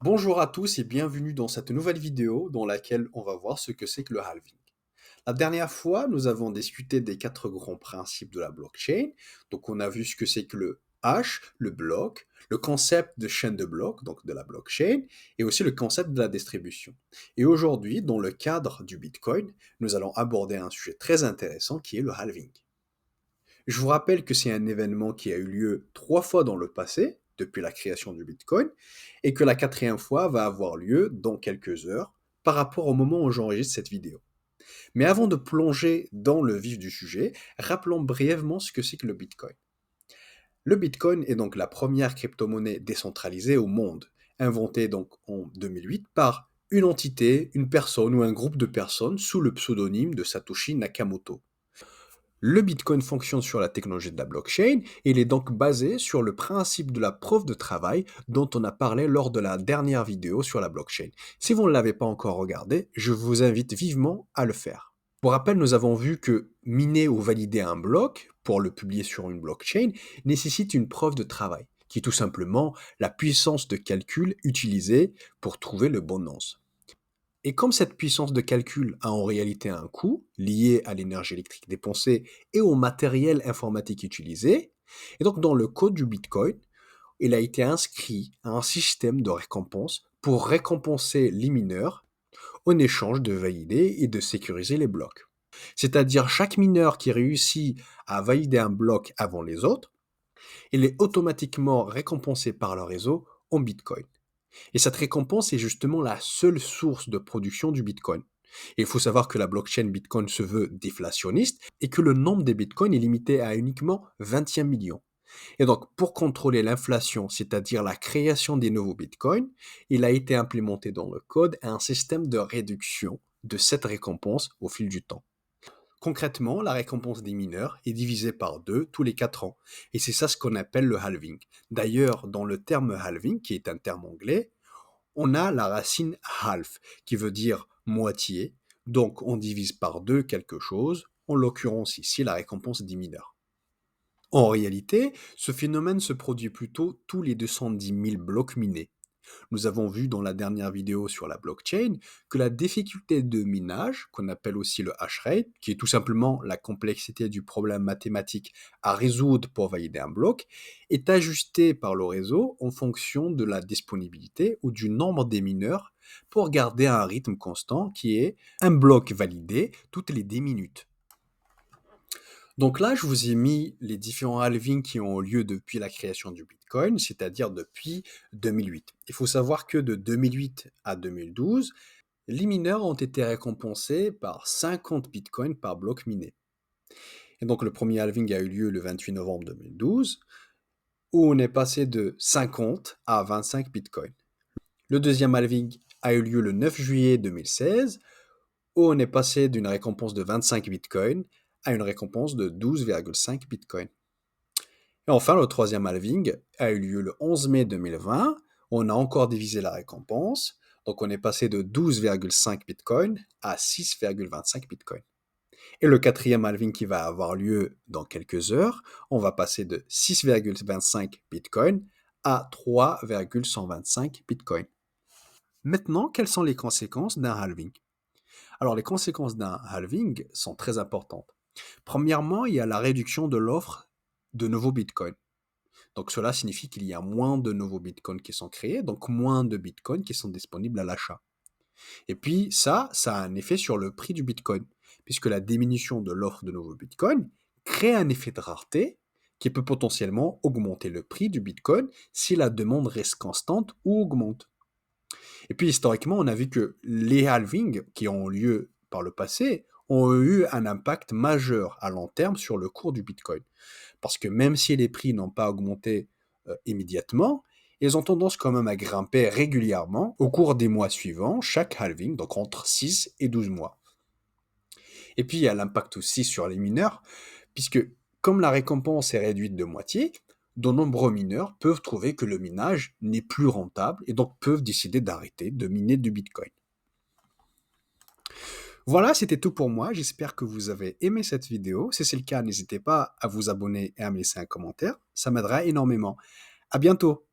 Bonjour à tous et bienvenue dans cette nouvelle vidéo dans laquelle on va voir ce que c'est que le halving. La dernière fois, nous avons discuté des quatre grands principes de la blockchain. Donc, on a vu ce que c'est que le hash, le bloc, le concept de chaîne de blocs, donc de la blockchain, et aussi le concept de la distribution. Et aujourd'hui, dans le cadre du Bitcoin, nous allons aborder un sujet très intéressant qui est le halving. Je vous rappelle que c'est un événement qui a eu lieu trois fois dans le passé, depuis la création du Bitcoin, et que la quatrième fois va avoir lieu dans quelques heures par rapport au moment où j'enregistre cette vidéo. Mais avant de plonger dans le vif du sujet, rappelons brièvement ce que c'est que le Bitcoin. Le Bitcoin est donc la première crypto-monnaie décentralisée au monde, inventée donc en 2008 par une entité, une personne ou un groupe de personnes sous le pseudonyme de Satoshi Nakamoto. Le Bitcoin fonctionne sur la technologie de la blockchain et il est donc basé sur le principe de la preuve de travail dont on a parlé lors de la dernière vidéo sur la blockchain. Si vous ne l'avez pas encore regardé, je vous invite vivement à le faire. Pour rappel, nous avons vu que miner ou valider un bloc pour le publier sur une blockchain nécessite une preuve de travail, qui est tout simplement la puissance de calcul utilisée pour trouver le bon nom. Et comme cette puissance de calcul a en réalité un coût lié à l'énergie électrique dépensée et au matériel informatique utilisé, et donc dans le code du Bitcoin, il a été inscrit un système de récompense pour récompenser les mineurs en échange de valider et de sécuriser les blocs. C'est-à-dire chaque mineur qui réussit à valider un bloc avant les autres, il est automatiquement récompensé par le réseau en Bitcoin. Et cette récompense est justement la seule source de production du Bitcoin. Et il faut savoir que la blockchain Bitcoin se veut déflationniste et que le nombre des Bitcoins est limité à uniquement 21 millions. Et donc, pour contrôler l'inflation, c'est-à-dire la création des nouveaux Bitcoins, il a été implémenté dans le code un système de réduction de cette récompense au fil du temps. Concrètement, la récompense des mineurs est divisée par 2 tous les 4 ans. Et c'est ça ce qu'on appelle le halving. D'ailleurs, dans le terme halving, qui est un terme anglais, on a la racine half, qui veut dire moitié. Donc, on divise par 2 quelque chose, en l'occurrence ici la récompense des mineurs. En réalité, ce phénomène se produit plutôt tous les 210 000 blocs minés. Nous avons vu dans la dernière vidéo sur la blockchain que la difficulté de minage, qu'on appelle aussi le hash rate, qui est tout simplement la complexité du problème mathématique à résoudre pour valider un bloc, est ajustée par le réseau en fonction de la disponibilité ou du nombre des mineurs pour garder un rythme constant qui est un bloc validé toutes les 10 minutes. Donc là, je vous ai mis les différents halvings qui ont eu lieu depuis la création du Bitcoin, c'est-à-dire depuis 2008. Il faut savoir que de 2008 à 2012, les mineurs ont été récompensés par 50 Bitcoins par bloc miné. Et donc le premier halving a eu lieu le 28 novembre 2012, où on est passé de 50 à 25 Bitcoins. Le deuxième halving a eu lieu le 9 juillet 2016, où on est passé d'une récompense de 25 Bitcoins à une récompense de 12,5 Bitcoins. Et enfin, le troisième halving a eu lieu le 11 mai 2020. On a encore divisé la récompense. Donc, on est passé de 12,5 Bitcoin à 6,25 Bitcoin. Et le quatrième halving qui va avoir lieu dans quelques heures, on va passer de 6,25 Bitcoin à 3,125 Bitcoin. Maintenant, quelles sont les conséquences d'un halving? Alors, les conséquences d'un halving sont très importantes. Premièrement, il y a la réduction de l'offre de nouveaux bitcoins. Donc cela signifie qu'il y a moins de nouveaux bitcoins qui sont créés, donc moins de bitcoins qui sont disponibles à l'achat. Et puis ça a un effet sur le prix du bitcoin, puisque la diminution de l'offre de nouveaux bitcoins crée un effet de rareté qui peut potentiellement augmenter le prix du bitcoin si la demande reste constante ou augmente. Et puis historiquement, on a vu que les halvings qui ont lieu par le passé ont eu un impact majeur à long terme sur le cours du bitcoin. Parce que même si les prix n'ont pas augmenté immédiatement, ils ont tendance quand même à grimper régulièrement au cours des mois suivants, chaque halving, donc entre 6 et 12 mois. Et puis il y a l'impact aussi sur les mineurs, puisque comme la récompense est réduite de moitié, de nombreux mineurs peuvent trouver que le minage n'est plus rentable et donc peuvent décider d'arrêter de miner du Bitcoin. Voilà, c'était tout pour moi. J'espère que vous avez aimé cette vidéo. Si c'est le cas, n'hésitez pas à vous abonner et à me laisser un commentaire. Ça m'aidera énormément. À bientôt.